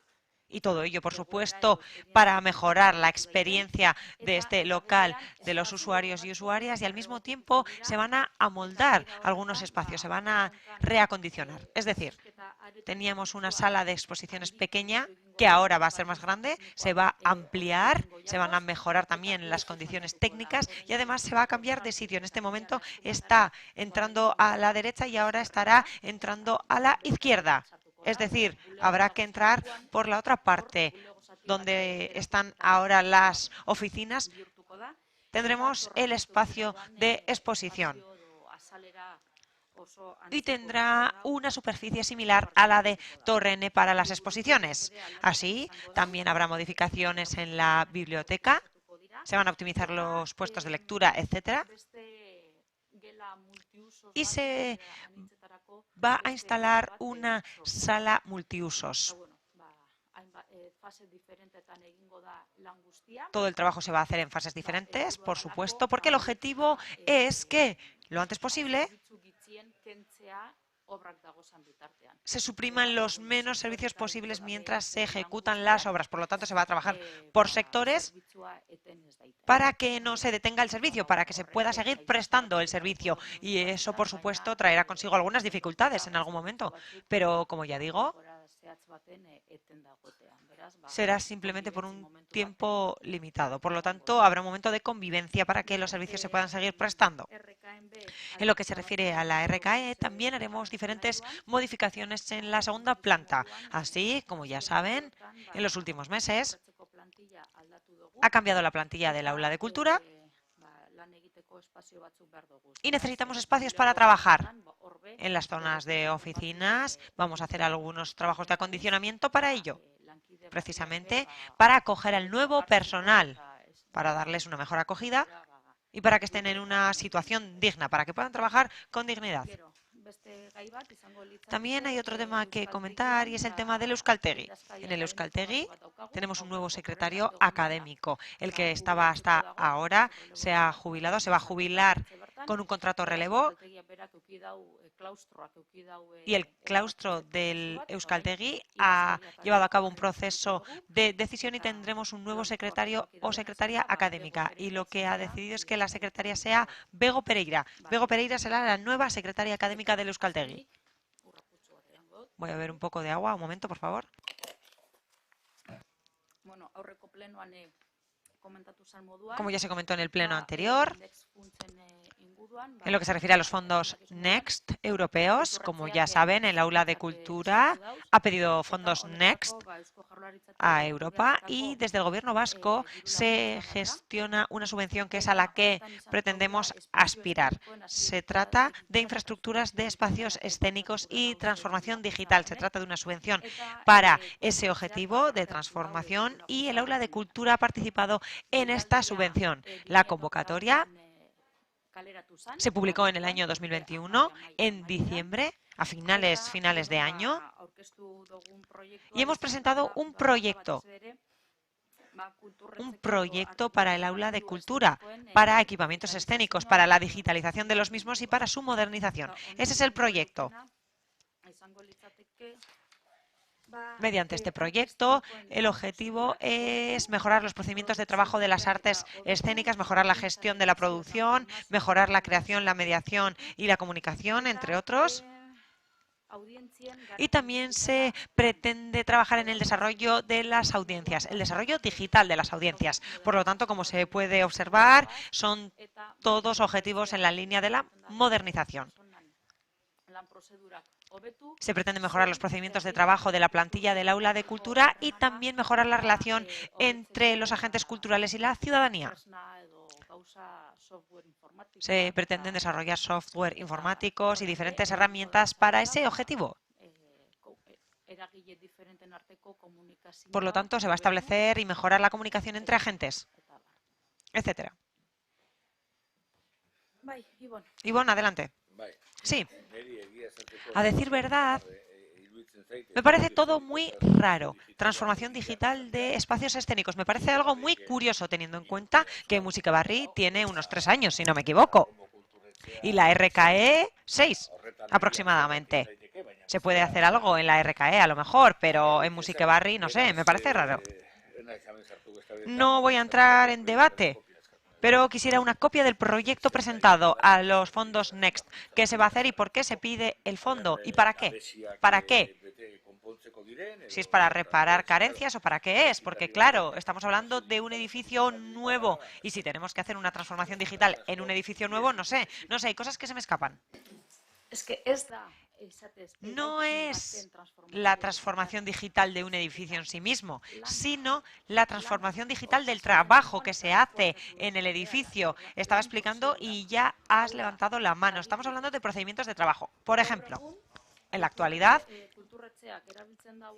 Y todo ello, por supuesto, para mejorar la experiencia de este local de los usuarios y usuarias, y al mismo tiempo se van a amoldar algunos espacios, se van a reacondicionar. Es decir, teníamos una sala de exposiciones pequeña que ahora va a ser más grande, se va a ampliar, se van a mejorar también las condiciones técnicas y además se va a cambiar de sitio. En este momento está entrando a la derecha y ahora estará entrando a la izquierda. Es decir, habrá que entrar por la otra parte, donde están ahora las oficinas. Tendremos el espacio de exposición y tendrá una superficie similar a la de Torre N para las exposiciones. Así, también habrá modificaciones en la biblioteca, se van a optimizar los puestos de lectura, etcétera. Y se va a instalar una sala multiusos. Todo el trabajo se va a hacer en fases diferentes, por supuesto, porque el objetivo es que lo antes posible se supriman los menos servicios posibles mientras se ejecutan las obras. Por lo tanto, se va a trabajar por sectores para que no se detenga el servicio, para que se pueda seguir prestando el servicio. Y eso, por supuesto, traerá consigo algunas dificultades en algún momento. Pero, como ya digo, será simplemente por un tiempo limitado. Por lo tanto, habrá un momento de convivencia para que los servicios se puedan seguir prestando. En lo que se refiere a la RKE, también haremos diferentes modificaciones en la segunda planta. Así, como ya saben, en los últimos meses ha cambiado la plantilla del aula de cultura y necesitamos espacios para trabajar. En las zonas de oficinas vamos a hacer algunos trabajos de acondicionamiento para ello, precisamente para acoger al nuevo personal, para darles una mejor acogida y para que estén en una situación digna, para que puedan trabajar con dignidad. También hay otro tema que comentar y es el tema del Euskaltegi. En el Euskaltegi tenemos un nuevo secretario académico. El que estaba hasta ahora se ha jubilado, se va a jubilar con un contrato relevo y el claustro del Euskaltegi ha llevado a cabo un proceso de decisión y tendremos un nuevo secretario o secretaria académica. Y lo que ha decidido es que la secretaria sea Bego Pereira. Bego Pereira será la nueva secretaria académica del Euskaltegi. Voy a beber un poco de agua, un momento, por favor. Como ya se comentó en el pleno anterior, en lo que se refiere a los fondos Next europeos, como ya saben, el aula de cultura ha pedido fondos Next a Europa y desde el gobierno vasco se gestiona una subvención que es a la que pretendemos aspirar. Se trata de infraestructuras de espacios escénicos y transformación digital. Se trata de una subvención para ese objetivo de transformación y el aula de cultura ha participado en esta subvención. La convocatoria se publicó en el año 2021, en diciembre, a finales de año, y hemos presentado un proyecto para el aula de cultura, para equipamientos escénicos, para la digitalización de los mismos y para su modernización. Ese es el proyecto. Mediante este proyecto, el objetivo es mejorar los procedimientos de trabajo de las artes escénicas, mejorar la gestión de la producción, mejorar la creación, la mediación y la comunicación, entre otros. Y también se pretende trabajar en el desarrollo de las audiencias, el desarrollo digital de las audiencias. Por lo tanto, como se puede observar, son todos objetivos en la línea de la modernización. Se pretende mejorar los procedimientos de trabajo de la plantilla del aula de cultura y también mejorar la relación entre los agentes culturales y la ciudadanía. Se pretenden desarrollar software informáticos y diferentes herramientas para ese objetivo. Por lo tanto, se va a establecer y mejorar la comunicación entre agentes, etcétera. Ivonne, adelante. Sí. A decir verdad, me parece todo muy raro. Transformación digital de espacios escénicos. Me parece algo muy curioso teniendo en cuenta que Musikebarri tiene unos 3 años, si no me equivoco. Y la RKE, 6 aproximadamente. Se puede hacer algo en la RKE a lo mejor, pero en Musikebarri, no sé, me parece raro. No voy a entrar en debate, pero quisiera una copia del proyecto presentado a los fondos Next. ¿Qué se va a hacer y por qué se pide el fondo? ¿Y para qué? ¿Para qué? Si es para reparar carencias o para qué es. Porque, claro, estamos hablando de un edificio nuevo. Y si tenemos que hacer una transformación digital en un edificio nuevo, no sé, hay cosas que se me escapan. Es que no es la transformación digital de un edificio en sí mismo, sino la transformación digital del trabajo que se hace en el edificio. Estaba explicando y ya has levantado la mano. Estamos hablando de procedimientos de trabajo. Por ejemplo, en la actualidad,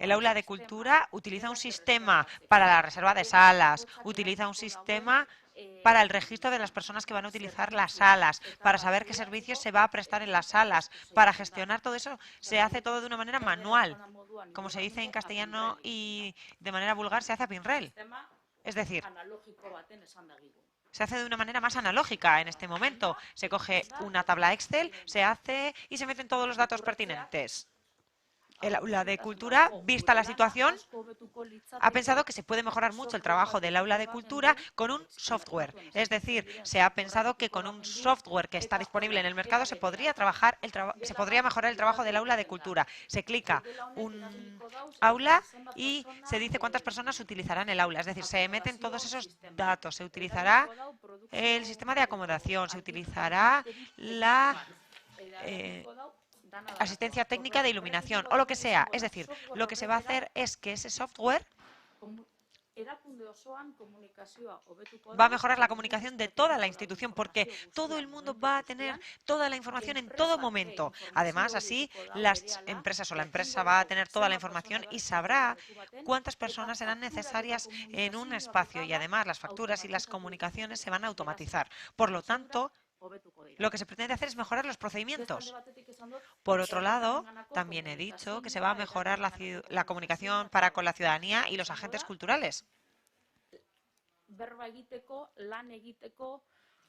el aula de cultura utiliza un sistema para la reserva de salas, utiliza un sistema para el registro de las personas que van a utilizar las salas, para saber qué servicios se va a prestar en las salas, para gestionar todo eso, se hace todo de una manera manual. Como se dice en castellano y de manera vulgar, se hace a pinrel. Es decir, se hace de una manera más analógica en este momento. Se coge una tabla Excel, se hace y se meten todos los datos pertinentes. El aula de cultura, vista la situación, ha pensado que se puede mejorar mucho el trabajo del aula de cultura con un software. Es decir, se ha pensado que con un software que está disponible en el mercado se podría mejorar el trabajo del aula de cultura. Se clica un aula y se dice cuántas personas utilizarán el aula. Es decir, se meten todos esos datos. Se utilizará el sistema de acomodación, se utilizará la asistencia técnica de iluminación o lo que sea. Es decir, lo que se va a hacer es que ese software va a mejorar la comunicación de toda la institución porque todo el mundo va a tener toda la información en todo momento. Además, así las empresas o la empresa va a tener toda la información y sabrá cuántas personas serán necesarias en un espacio y además las facturas y las comunicaciones se van a automatizar. Por lo tanto, lo que se pretende hacer es mejorar los procedimientos. Por otro lado, también he dicho que se va a mejorar la comunicación para con la ciudadanía y los agentes culturales.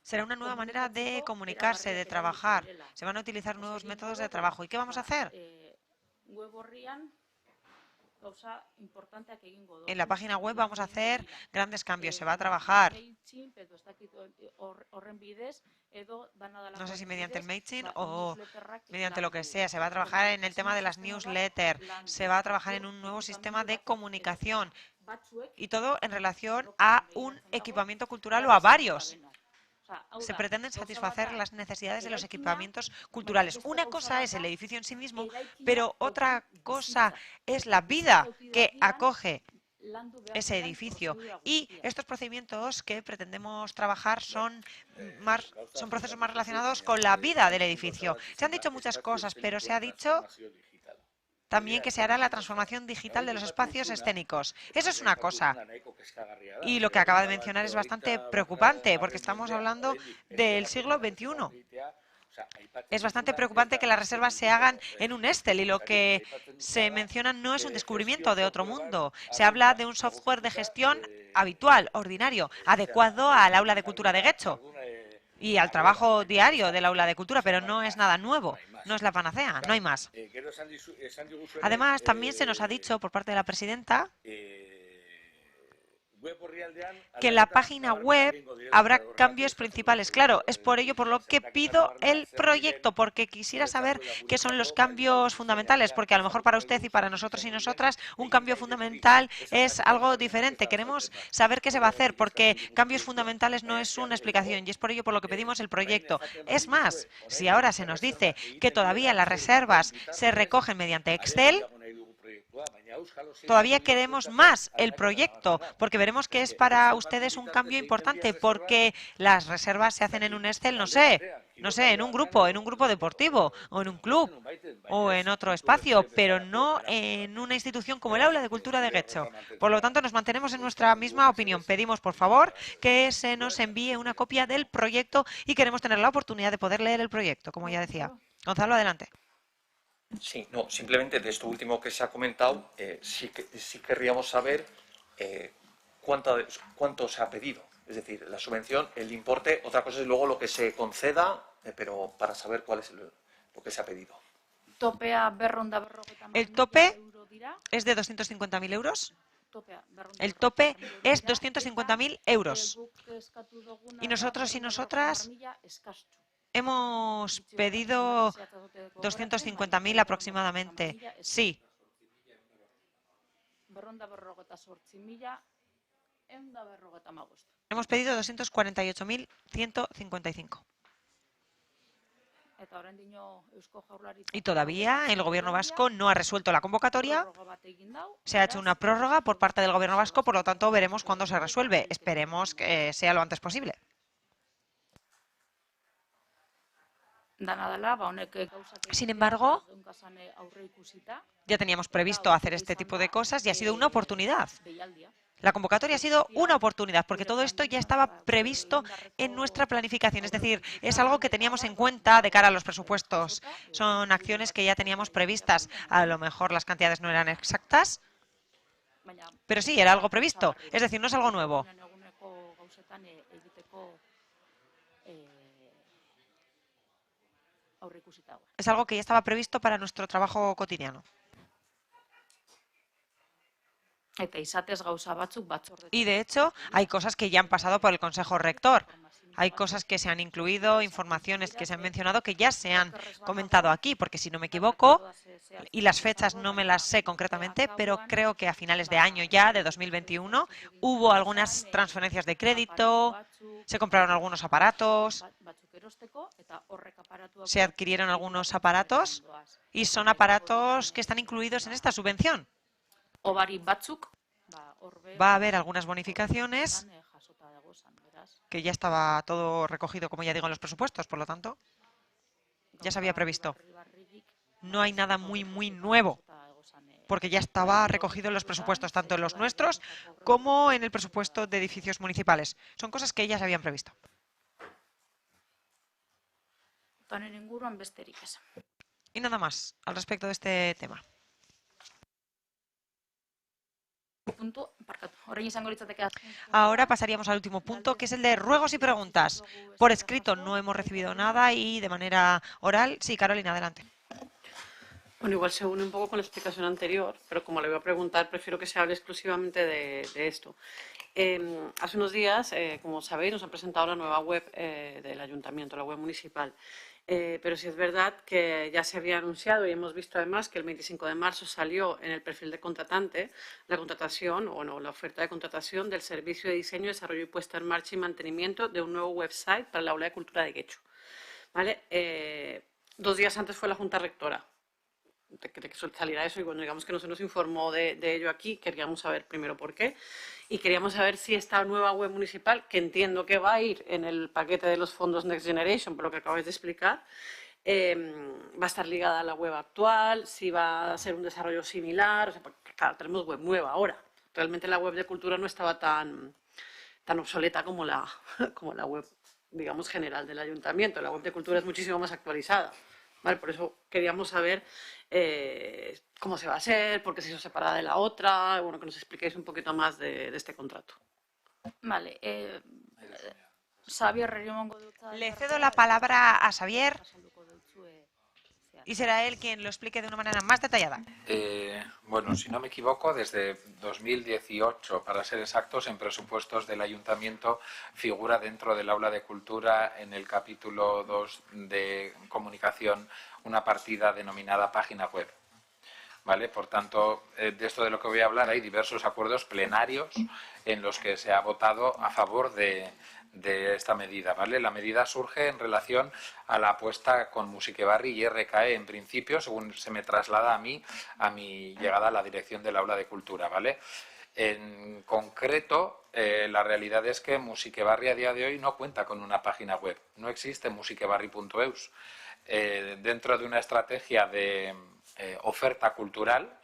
Será una nueva manera de comunicarse, de trabajar. Se van a utilizar nuevos métodos de trabajo. ¿Y qué vamos a hacer? En la página web vamos a hacer grandes cambios. Se va a trabajar, no sé si mediante el MailChimp o mediante lo que sea. Se va a trabajar en el tema de las newsletters. Se va a trabajar en un nuevo sistema de comunicación. Y todo en relación a un equipamiento cultural o a varios. Se pretenden satisfacer las necesidades de los equipamientos culturales. Una cosa es el edificio en sí mismo, pero otra cosa es la vida que acoge ese edificio. Y estos procedimientos que pretendemos trabajar son procesos más relacionados con la vida del edificio. Se han dicho muchas cosas, pero se ha dicho también que se hará la transformación digital de los espacios escénicos. Eso es una cosa. Y lo que acaba de mencionar es bastante preocupante, porque estamos hablando del siglo XXI. Es bastante preocupante que las reservas se hagan en un Excel y lo que se menciona no es un descubrimiento de otro mundo. Se habla de un software de gestión habitual, ordinario, adecuado al aula de cultura de Getxo y al trabajo diario del aula de cultura, pero no es nada nuevo, no es la panacea, no hay más. Además, también se nos ha dicho por parte de la presidenta que en la página web habrá cambios principales. Claro, es por ello por lo que pido el proyecto, porque quisiera saber qué son los cambios fundamentales, porque a lo mejor para usted y para nosotros y nosotras un cambio fundamental es algo diferente. Queremos saber qué se va a hacer, porque cambios fundamentales no es una explicación y es por ello por lo que pedimos el proyecto. Es más, si ahora se nos dice que todavía las reservas se recogen mediante Excel, todavía queremos más el proyecto, porque veremos que es para ustedes un cambio importante, porque las reservas se hacen en un Excel, no sé, en un grupo deportivo, o en un club, o en otro espacio, pero no en una institución como el Aula de Cultura de Getxo. Por lo tanto, nos mantenemos en nuestra misma opinión. Pedimos, por favor, que se nos envíe una copia del proyecto y queremos tener la oportunidad de poder leer el proyecto, como ya decía. Gonzalo, adelante. Sí, no, simplemente de esto último que se ha comentado, sí querríamos saber cuánto se ha pedido. Es decir, la subvención, el importe, otra cosa es luego lo que se conceda, pero para saber cuál es lo que se ha pedido. El tope es de 250.000 euros. El tope es 250.000 euros. Y nosotros y nosotras hemos pedido 250.000 aproximadamente. Sí. Hemos pedido 248.155. Y todavía el Gobierno vasco no ha resuelto la convocatoria. Se ha hecho una prórroga por parte del Gobierno vasco, por lo tanto veremos cuándo se resuelve. Esperemos que sea lo antes posible. Sin embargo, ya teníamos previsto hacer este tipo de cosas y ha sido una oportunidad. La convocatoria ha sido una oportunidad, porque todo esto ya estaba previsto en nuestra planificación, es decir, es algo que teníamos en cuenta de cara a los presupuestos. Son acciones que ya teníamos previstas. A lo mejor las cantidades no eran exactas, pero sí, era algo previsto. Es decir, no es algo nuevo. Es algo que ya estaba previsto para nuestro trabajo cotidiano. Y de hecho, hay cosas que ya han pasado por el Consejo Rector. Hay cosas que se han incluido, informaciones que se han mencionado que ya se han comentado aquí, porque si no me equivoco, y las fechas no me las sé concretamente, pero creo que a finales de año ya, de 2021, hubo algunas transferencias de crédito, se compraron algunos aparatos, se adquirieron algunos aparatos y son aparatos que están incluidos en esta subvención. Va a haber algunas bonificaciones que ya estaba todo recogido, como ya digo, en los presupuestos, por lo tanto, ya se había previsto. No hay nada muy nuevo, porque ya estaba recogido en los presupuestos, tanto en los nuestros como en el presupuesto de edificios municipales. Son cosas que ya se habían previsto. Y nada más al respecto de este tema. Ahora pasaríamos al último punto, que es el de ruegos y preguntas. Por escrito no hemos recibido nada y de manera oral, sí, Carolina, adelante. Bueno, igual se une un poco con la explicación anterior, pero como le voy a preguntar, prefiero que se hable exclusivamente de esto. Hace unos días, como sabéis, nos han presentado la nueva web del ayuntamiento, la web municipal. Pero sí es verdad que ya se había anunciado y hemos visto además que el 25 de marzo salió en el perfil de contratante la contratación, o no, la oferta de contratación del servicio de diseño, desarrollo y puesta en marcha y mantenimiento de un nuevo website para el Aula de Cultura de Guecho. ¿Vale? 2 días antes fue la Junta Rectora de que saliera eso y bueno, digamos que no se nos informó de ello aquí, queríamos saber primero por qué y queríamos saber si esta nueva web municipal, que entiendo que va a ir en el paquete de los fondos Next Generation, por lo que acabáis de explicar, va a estar ligada a la web actual, si va a ser un desarrollo similar, o sea, porque, claro, tenemos web nueva ahora. Realmente la web de cultura no estaba tan obsoleta como la web, digamos, general del ayuntamiento. La web de cultura es muchísimo más actualizada. ¿Vale? Por eso queríamos saber cómo se va a hacer, por qué se hizo separada de la otra, bueno, que nos expliquéis un poquito más de este contrato. Vale. Le cedo la palabra a Xavier y será él quien lo explique de una manera más detallada. Bueno, si no me equivoco, desde 2018, para ser exactos, en presupuestos del Ayuntamiento figura dentro del Aula de Cultura, en el capítulo 2 de comunicación, una partida denominada página web. ¿Vale? Por tanto, de esto de lo que voy a hablar, hay diversos acuerdos plenarios en los que se ha votado a favor de esta medida, ¿vale? La medida surge en relación a la apuesta con Musiquebarri y RKE, en principio, según se me traslada a mí, a mi llegada a la dirección del Aula de Cultura, ¿vale? En concreto, la realidad es que Musiquebarri a día de hoy no cuenta con una página web, no existe musiquebarri.eus. Dentro de una estrategia de oferta cultural,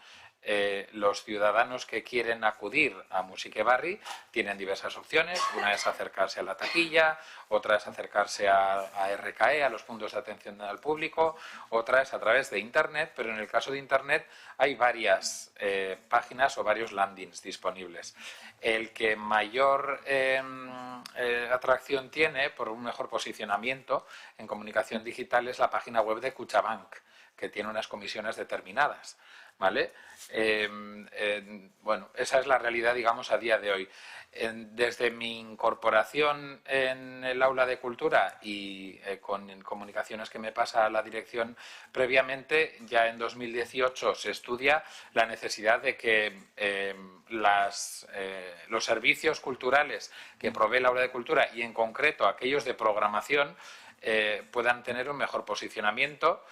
los ciudadanos que quieren acudir a Musiquebarri tienen diversas opciones. Una es acercarse a la taquilla, otra es acercarse a RKE, a los puntos de atención al público, otra es a través de Internet, pero en el caso de Internet hay varias páginas o varios landings disponibles. El que mayor atracción tiene por un mejor posicionamiento en comunicación digital es la página web de Kutxabank, que tiene unas comisiones determinadas, ¿vale? Bueno, esa es la realidad, digamos, a día de hoy. Desde mi incorporación en el Aula de Cultura y con comunicaciones que me pasa a la dirección previamente, ya en 2018 se estudia la necesidad de que los servicios culturales que provee el Aula de Cultura y en concreto aquellos de programación puedan tener un mejor posicionamiento,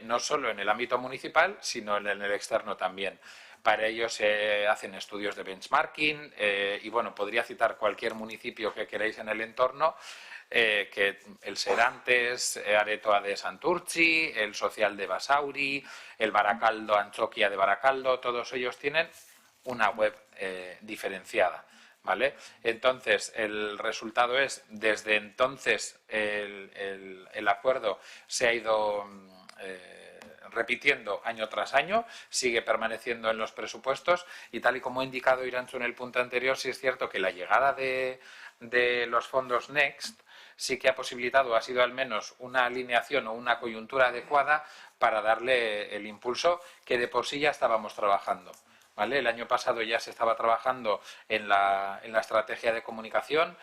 no solo en el ámbito municipal, sino en el externo también. Para ello se hacen estudios de benchmarking y, bueno, podría citar cualquier municipio que queráis en el entorno, que el Serantes, Aretoa de Santurtzi, el Social de Basauri, el Baracaldo, Antxokia de Baracaldo, todos ellos tienen una web diferenciada, ¿vale? Entonces, el resultado es, desde entonces, el acuerdo se ha ido repitiendo año tras año, sigue permaneciendo en los presupuestos y, tal y como ha indicado Irantzu en el punto anterior, sí es cierto que la llegada de los fondos Next sí que ha posibilitado, ha sido al menos una alineación o una coyuntura adecuada para darle el impulso que de por sí ya estábamos trabajando, ¿vale? El año pasado ya se estaba trabajando en la estrategia de comunicación.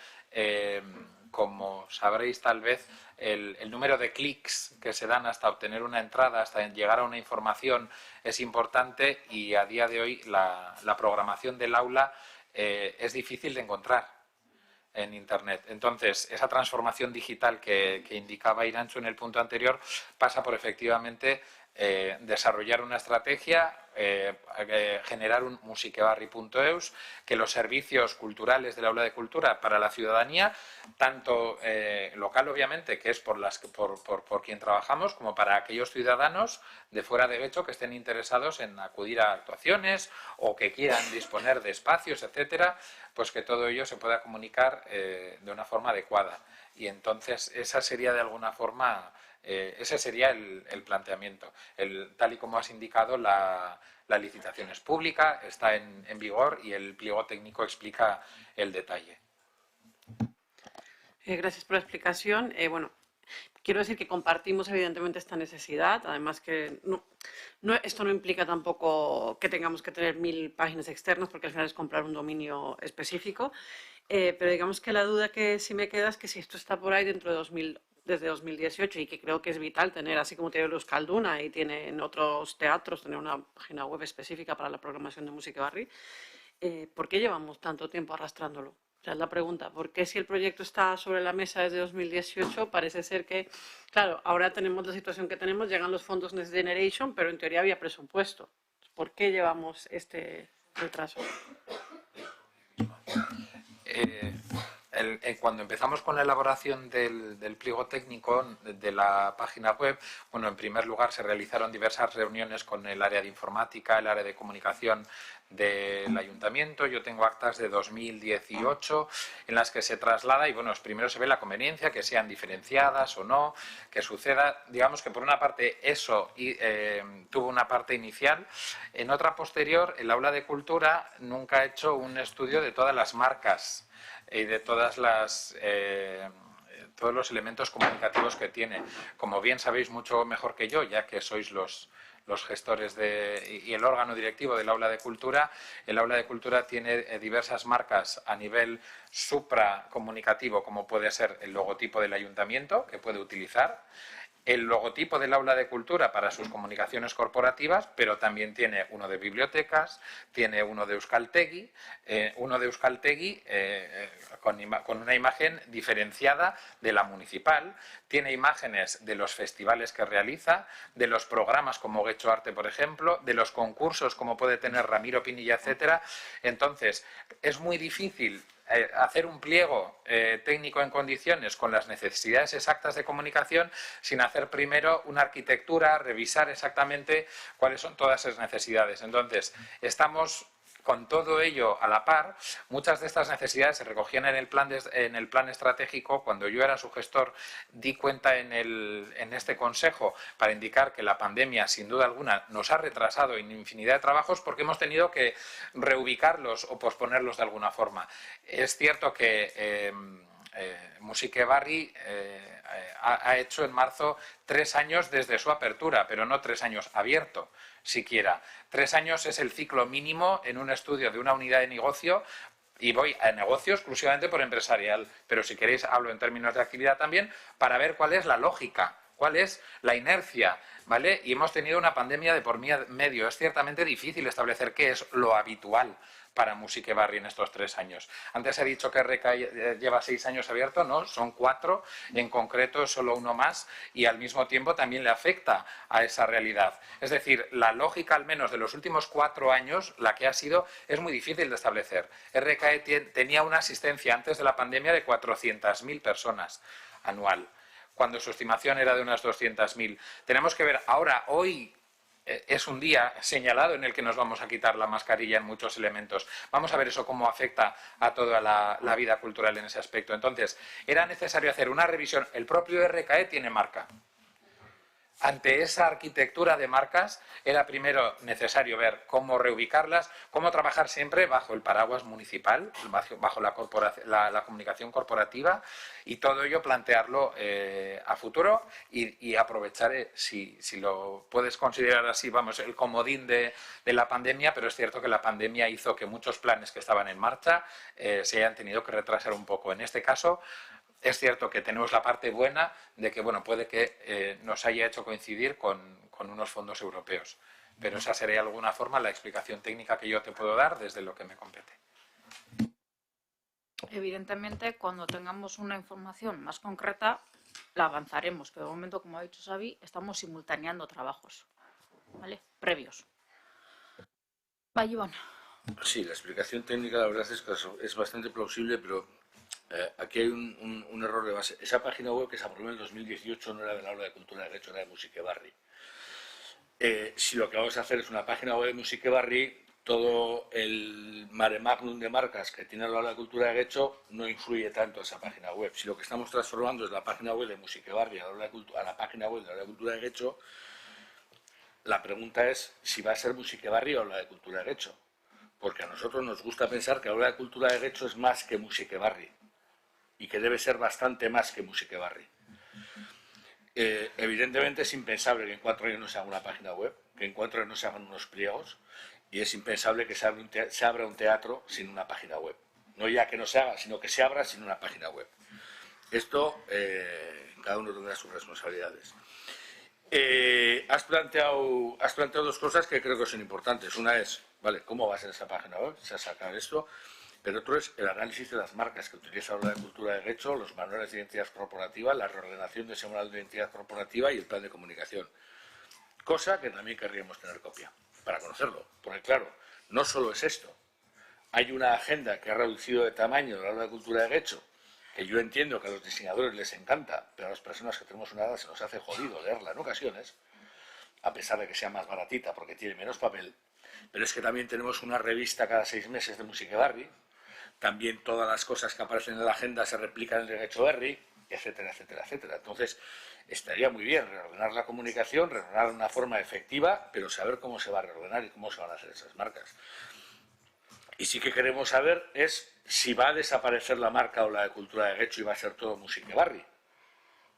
Como sabréis, tal vez, el número de clics que se dan hasta obtener una entrada, hasta llegar a una información, es importante, y a día de hoy la programación del aula es difícil de encontrar en Internet. Entonces, esa transformación digital que indicaba Irantzu en el punto anterior pasa por, efectivamente, desarrollar una estrategia, generar un musikebarri.eus, que los servicios culturales del aula de cultura para la ciudadanía, tanto local, obviamente, que es por quien trabajamos, como para aquellos ciudadanos de fuera de Getxo que estén interesados en acudir a actuaciones o que quieran disponer de espacios, etcétera, pues que todo ello se pueda comunicar de una forma adecuada. Y entonces esa sería, de alguna forma, ese sería el planteamiento. Tal y como has indicado, la licitación es pública, está en vigor, y el pliego técnico explica el detalle. Gracias por la explicación. Bueno, quiero decir que compartimos evidentemente esta necesidad, además que esto no implica tampoco que tengamos que tener 1000 páginas externas, porque al final es comprar un dominio específico, pero digamos que la duda que sí me queda es que si esto está por ahí dentro de desde 2018, y que creo que es vital tener, así como tiene Euskalduna y tiene en otros teatros, tener una página web específica para la programación de musikebarri, ¿por qué llevamos tanto tiempo arrastrándolo? O sea, es la pregunta. ¿Por qué, si el proyecto está sobre la mesa desde 2018, parece ser que, claro, ahora tenemos la situación que tenemos, llegan los fondos Next Generation, pero en teoría había presupuesto? ¿Por qué llevamos este retraso? Cuando empezamos con la elaboración del pliego técnico de la página web, bueno, en primer lugar se realizaron diversas reuniones con el área de informática, el área de comunicación del ayuntamiento. Yo tengo actas de 2018 en las que se traslada, y bueno, primero se ve la conveniencia, que sean diferenciadas o no, que suceda. Digamos que por una parte eso tuvo una parte inicial. En otra posterior, el aula de cultura nunca ha hecho un estudio de todas las marcas y de todos los elementos comunicativos que tiene. Como bien sabéis mucho mejor que yo, ya que sois los gestores y el órgano directivo del aula de cultura, el aula de cultura tiene diversas marcas a nivel supracomunicativo, como puede ser el logotipo del ayuntamiento, que puede utilizar, el logotipo del aula de cultura para sus comunicaciones corporativas, pero también tiene uno de bibliotecas, tiene uno de Euskaltegi, con una imagen diferenciada de la municipal, tiene imágenes de los festivales que realiza, de los programas como Getxo Arte, por ejemplo, de los concursos como puede tener Ramiro Pinilla, etcétera. Entonces, es muy difícil hacer un pliego técnico en condiciones con las necesidades exactas de comunicación sin hacer primero una arquitectura, revisar exactamente cuáles son todas esas necesidades. Entonces, estamos con todo ello a la par. Muchas de estas necesidades se recogían en el plan estratégico. Cuando yo era su gestor, di cuenta en este consejo para indicar que la pandemia, sin duda alguna, nos ha retrasado en infinidad de trabajos, porque hemos tenido que reubicarlos o posponerlos de alguna forma. Es cierto que musikebarri ha hecho en marzo 3 años desde su apertura, pero no 3 años abierto siquiera. 3 años es el ciclo mínimo en un estudio de una unidad de negocio, y voy a negocio exclusivamente por empresarial, pero si queréis hablo en términos de actividad también, para ver cuál es la lógica, cuál es la inercia, ¿vale? Y hemos tenido una pandemia de por medio. Es ciertamente difícil establecer qué es lo habitual para musikebarri en estos 3 años. Antes he dicho que RK lleva 6 años abierto, no, son 4, en concreto solo uno más, y al mismo tiempo también le afecta a esa realidad. Es decir, la lógica, al menos de los últimos 4 años, la que ha sido, es muy difícil de establecer. RKE tenía una asistencia antes de la pandemia de 400.000 personas anual, cuando su estimación era de unas 200.000. Tenemos que ver ahora, hoy, es un día señalado en el que nos vamos a quitar la mascarilla en muchos elementos. Vamos a ver eso cómo afecta a toda la vida cultural en ese aspecto. Entonces, era necesario hacer una revisión. El propio RKE tiene marca. Ante esa arquitectura de marcas, era primero necesario ver cómo reubicarlas, cómo trabajar siempre bajo el paraguas municipal, bajo la comunicación corporativa, y todo ello plantearlo a futuro y aprovechar, si lo puedes considerar así, vamos, el comodín de la pandemia, pero es cierto que la pandemia hizo que muchos planes que estaban en marcha se hayan tenido que retrasar un poco. En este caso, es cierto que tenemos la parte buena de que, bueno, puede que nos haya hecho coincidir con unos fondos europeos. Pero esa sería de alguna forma la explicación técnica que yo te puedo dar desde lo que me compete. Evidentemente, cuando tengamos una información más concreta, la avanzaremos. Pero de momento, como ha dicho Xavi, estamos simultaneando trabajos, ¿vale? Previos. Vaya, Iván. Sí, la explicación técnica la verdad es que es bastante plausible, pero aquí hay un error de base. Esa página web que se aprobó en el 2018 no era de la Aula de Cultura de Guecho, era de Musiquebarri. Si lo que vamos a hacer es una página web de Musiquebarri, todo el mare magnum de marcas que tiene la Aula de Cultura de Guecho no influye tanto en esa página web. Si lo que estamos transformando es la página web de Musiquebarri a la página web de la Aula de Cultura de Guecho, la pregunta es si va a ser Musiquebarri o Aula de Cultura de Guecho. Porque a nosotros nos gusta pensar que la Aula de Cultura de Guecho es más que Musiquebarri y que debe ser bastante más que Musiquebarri. Evidentemente es impensable que en 4 años no se haga una página web, que en 4 años no se hagan unos pliegos, y es impensable que se abra un teatro sin una página web. No ya que no se haga, sino que se abra sin una página web. Esto, cada uno tendrá sus responsabilidades. Has planteado 2 cosas que creo que son importantes. Una es, vale, ¿cómo va a ser esa página web? Se ha sacado esto. Pero otro es el análisis de las marcas que utiliza la Aula de Cultura de Guecho, los manuales de identidad corporativa, la reordenación de ese manual de identidad corporativa y el plan de comunicación. Cosa que también querríamos tener copia, para conocerlo. Porque claro, no solo es esto. Hay una agenda que ha reducido de tamaño de la Aula de Cultura de Guecho, que yo entiendo que a los diseñadores les encanta, pero a las personas que tenemos una edad se nos hace jodido leerla en ocasiones, a pesar de que sea más baratita porque tiene menos papel. Pero es que también tenemos una revista cada 6 meses de Musiquebarri. También todas las cosas que aparecen en la agenda se replican en el Guechoberri, etcétera, etcétera, etcétera. Entonces, estaría muy bien reordenar la comunicación, reordenar de una forma efectiva, pero saber cómo se va a reordenar y cómo se van a hacer esas marcas. Y sí que queremos saber es si va a desaparecer la marca o la de Cultura de Guecho y va a ser todo Musiquebarri.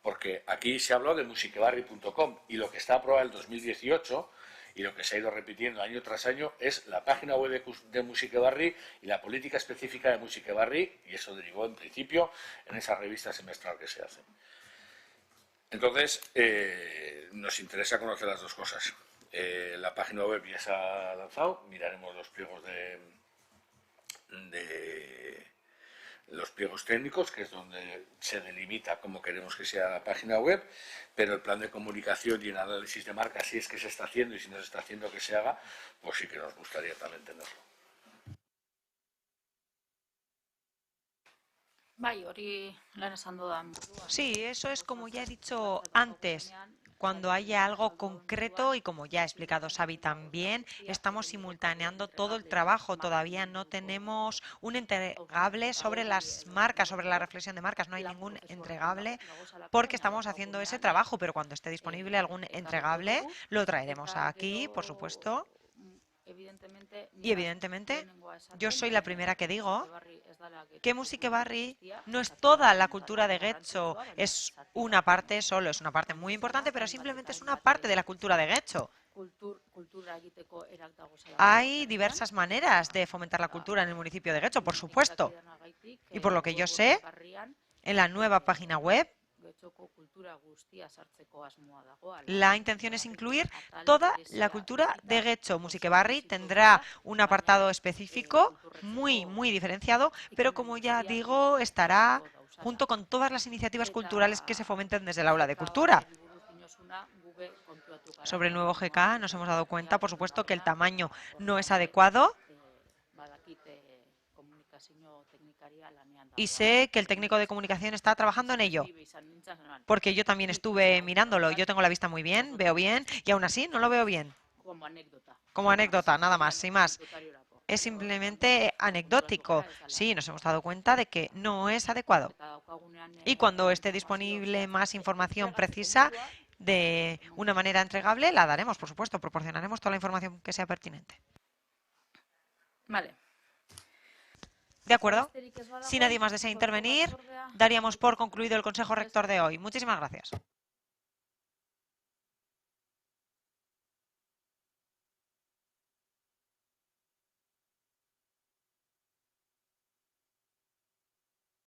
Porque aquí se habló de musiquebarri.com y lo que está aprobado en el 2018... y lo que se ha ido repitiendo año tras año es la página web de Musiquebarri y la política específica de Musiquebarri, y eso derivó en principio en esa revista semestral que se hace. Entonces, nos interesa conocer las 2 cosas. La página web ya se ha lanzado, miraremos los pliegos los pliegos técnicos, que es donde se delimita cómo queremos que sea la página web, pero el plan de comunicación y el análisis de marca, si es que se está haciendo y si no se está haciendo que se haga, pues sí que nos gustaría también tenerlo. Bai, hori lehen esan dudan. Sí, eso es como ya he dicho antes. Cuando haya algo concreto y como ya ha explicado Xavi también, estamos simultaneando todo el trabajo. Todavía no tenemos un entregable sobre las marcas, sobre la reflexión de marcas. No hay ningún entregable porque estamos haciendo ese trabajo, pero cuando esté disponible algún entregable lo traeremos aquí, por supuesto. Y evidentemente, yo soy la primera que digo que Musiquebarri no es toda la cultura de Guecho, es una parte solo, es una parte muy importante, pero simplemente es una parte de la cultura de Guecho. Hay diversas maneras de fomentar la cultura en el municipio de Guecho, por supuesto. Y por lo que yo sé, en la nueva página web, la intención es incluir toda la cultura de Guecho. Musiquebarri tendrá un apartado específico muy, muy diferenciado, pero como ya digo, estará junto con todas las iniciativas culturales que se fomenten desde el Aula de Cultura. Sobre el nuevo GK nos hemos dado cuenta, por supuesto, que el tamaño no es adecuado. Y sé que el técnico de comunicación está trabajando en ello, porque yo también estuve mirándolo. Yo tengo la vista muy bien, veo bien, y aún así no lo veo bien. como anécdota. Como anécdota, nada más, sin más. Anekdotariorako. Es simplemente anecdótico. Sí, nos hemos dado cuenta de que no es adecuado. Eta daukagunean, Y cuando esté informazio disponible zehatza más información entregatzeko precisa, modua, de una manera entregable, la daremos, por supuesto. Proporcionaremos toda la información que sea pertinente. Vale. ¿De acuerdo? Besterik ez badago, Si nadie más desea osoko intervenir, batzordea daríamos por concluido el Consejo Rector de hoy. Muchísimas gracias.